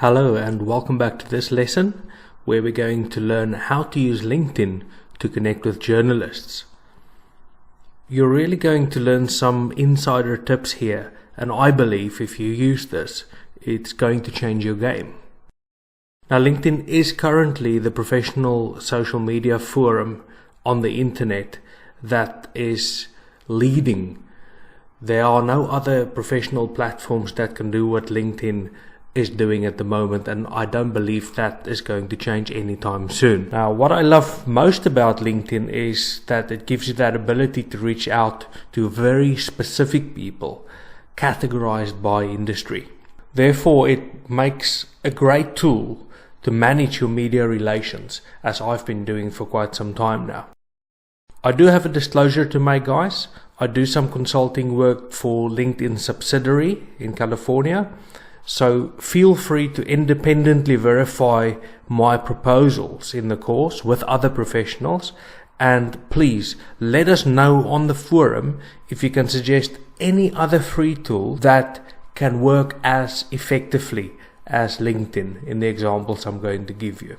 Hello and welcome back to this lesson where we're going to learn how to use LinkedIn to connect with journalists. You're really going to learn some insider tips here, and I believe if you use this, it's going to change your game. Now, LinkedIn is currently the professional social media forum on the internet that is leading. There are no other professional platforms that can do what LinkedIn is doing at the moment, and I don't believe that is going to change anytime soon. Now, what I love most about LinkedIn is that it gives you that ability to reach out to very specific people, categorized by industry. Therefore, it makes a great tool to manage your media relations, as I've been doing for quite some time now. I do have a disclosure to make, guys. I do some consulting work for LinkedIn subsidiary in California. So feel free to independently verify my proposals in the course with other professionals, and please let us know on the forum if you can suggest any other free tool that can work as effectively as LinkedIn in the examples I'm going to give you.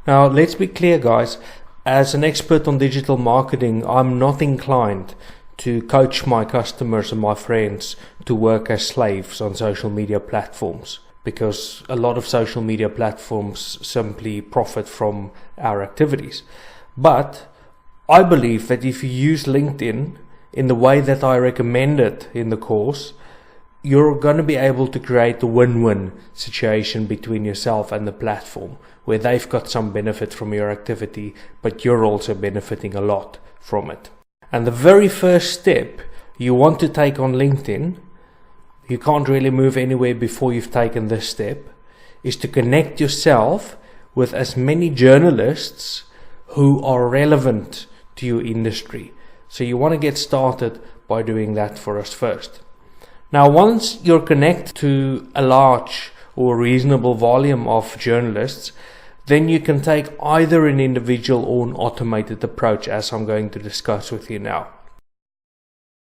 Now, let's be clear, guys. As an expert on digital marketing, I'm not inclined to coach my customers and my friends to work as slaves on social media platforms, because a lot of social media platforms simply profit from our activities. But I believe that if you use LinkedIn in the way that I recommend it in the course, you're going to be able to create a win-win situation between yourself and the platform, where they've got some benefit from your activity, but you're also benefiting a lot from it. And the very first step you want to take on LinkedIn, you can't really move anywhere before you've taken this step, is to connect yourself with as many journalists who are relevant to your industry. So you want to get started by doing that for us first. Now, once you're connected to a large or reasonable volume of journalists, then you can take either an individual or an automated approach, as I'm going to discuss with you now.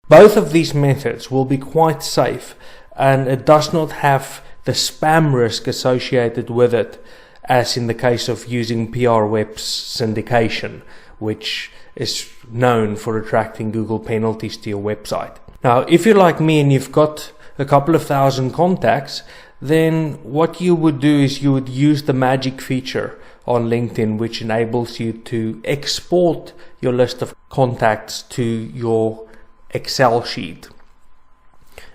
Both of these methods will be quite safe, and it does not have the spam risk associated with it, as in the case of using PR Web's syndication, which is known for attracting Google penalties to your website. Now, if you're like me and you've got a couple of thousand contacts, then what you would do is you would use the magic feature on LinkedIn, which enables you to export your list of contacts to your Excel sheet.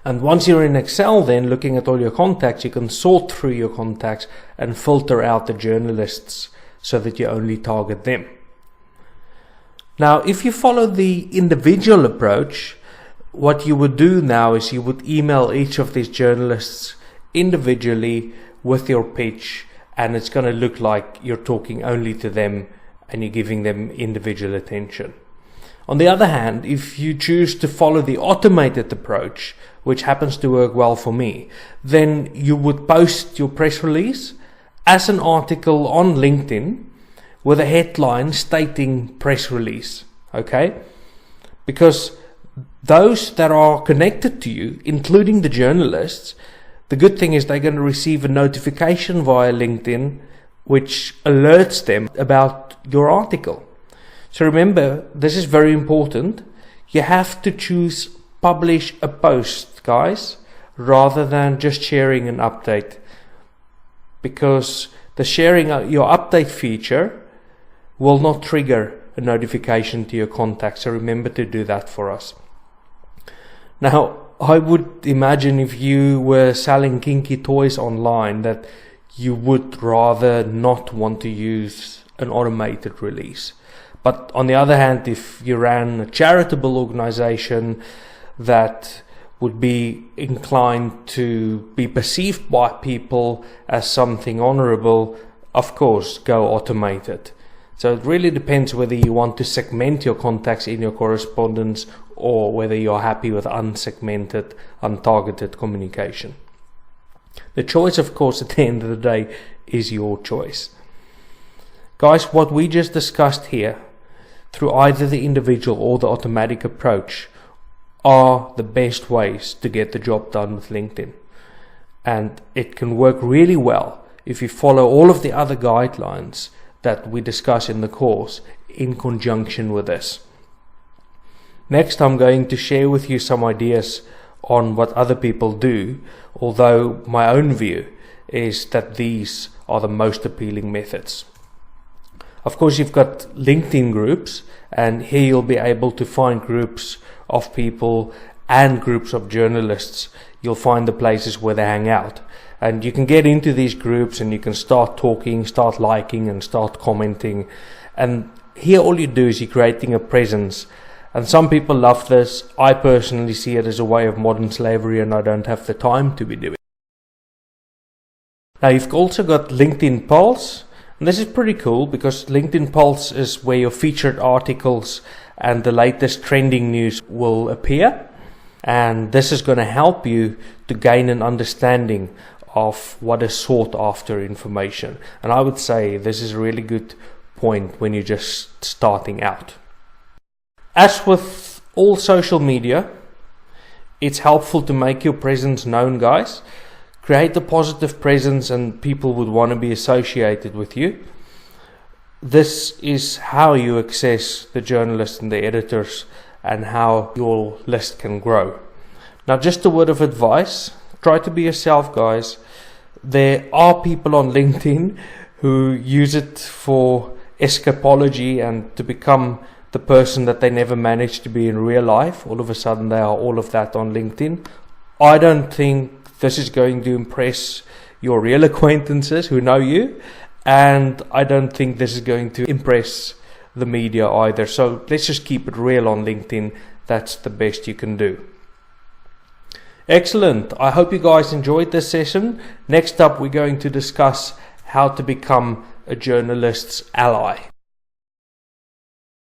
And once you're in Excel, then looking at all your contacts, you can sort through your contacts and filter out the journalists so that you only target them. Now, if you follow the individual approach, what you would do now is you would email each of these journalists individually with your pitch, and it's going to look like you're talking only to them and you're giving them individual attention. On the other hand, if you choose to follow the automated approach, which happens to work well for me, then you would post your press release as an article on LinkedIn with a headline stating press release, okay? Because those that are connected to you, including the journalists, the good thing is they're going to receive a notification via LinkedIn which alerts them about your article. So remember, this is very important. You have to choose publish a post, guys, rather than just sharing an update, because the sharing your update feature will not trigger a notification to your contacts. So remember to do that for us. Now, I would imagine if you were selling kinky toys online that you would rather not want to use an automated release. But on the other hand, if you ran a charitable organization that would be inclined to be perceived by people as something honorable, of course, go automated. So it really depends whether you want to segment your contacts in your correspondence or whether you're happy with unsegmented, untargeted communication. The choice, of course, at the end of the day is your choice. Guys, what we just discussed here, through either the individual or the automatic approach, are the best ways to get the job done with LinkedIn. and it can work really well if you follow all of the other guidelines that we discuss in the course in conjunction with this. Next, I'm going to share with you some ideas on what other people do, although my own view is that these are the most appealing methods. Of course, you've got LinkedIn groups, and here you'll be able to find groups of people and groups of journalists. You'll find the places where they hang out, and you can get into these groups and you can start talking, start liking and start commenting. And here all you do is you're creating a presence, and some people love this. I personally see it as a way of modern slavery, and I don't have the time to be doing it. Now you've also got LinkedIn Pulse, and this is pretty cool because LinkedIn Pulse is where your featured articles and the latest trending news will appear. And this is going to help you to gain an understanding of what is sought after information. And I would say this is a really good point when you're just starting out. As with all social media, it's helpful to make your presence known, guys. Create a positive presence and people would want to be associated with you. This is how you access the journalists and the editors and how your list can grow. Now, just a word of advice, try to be yourself, guys. There are people on LinkedIn who use it for escapology and to become the person that they never managed to be in real life. All of a sudden they are all of that on LinkedIn. I don't think this is going to impress your real acquaintances who know you, and I don't think this is going to impress the media either. So let's just keep it real on LinkedIn. That's the best you can do. Excellent. I hope you guys enjoyed this session. Next up, we're going to discuss how to become a journalist's ally.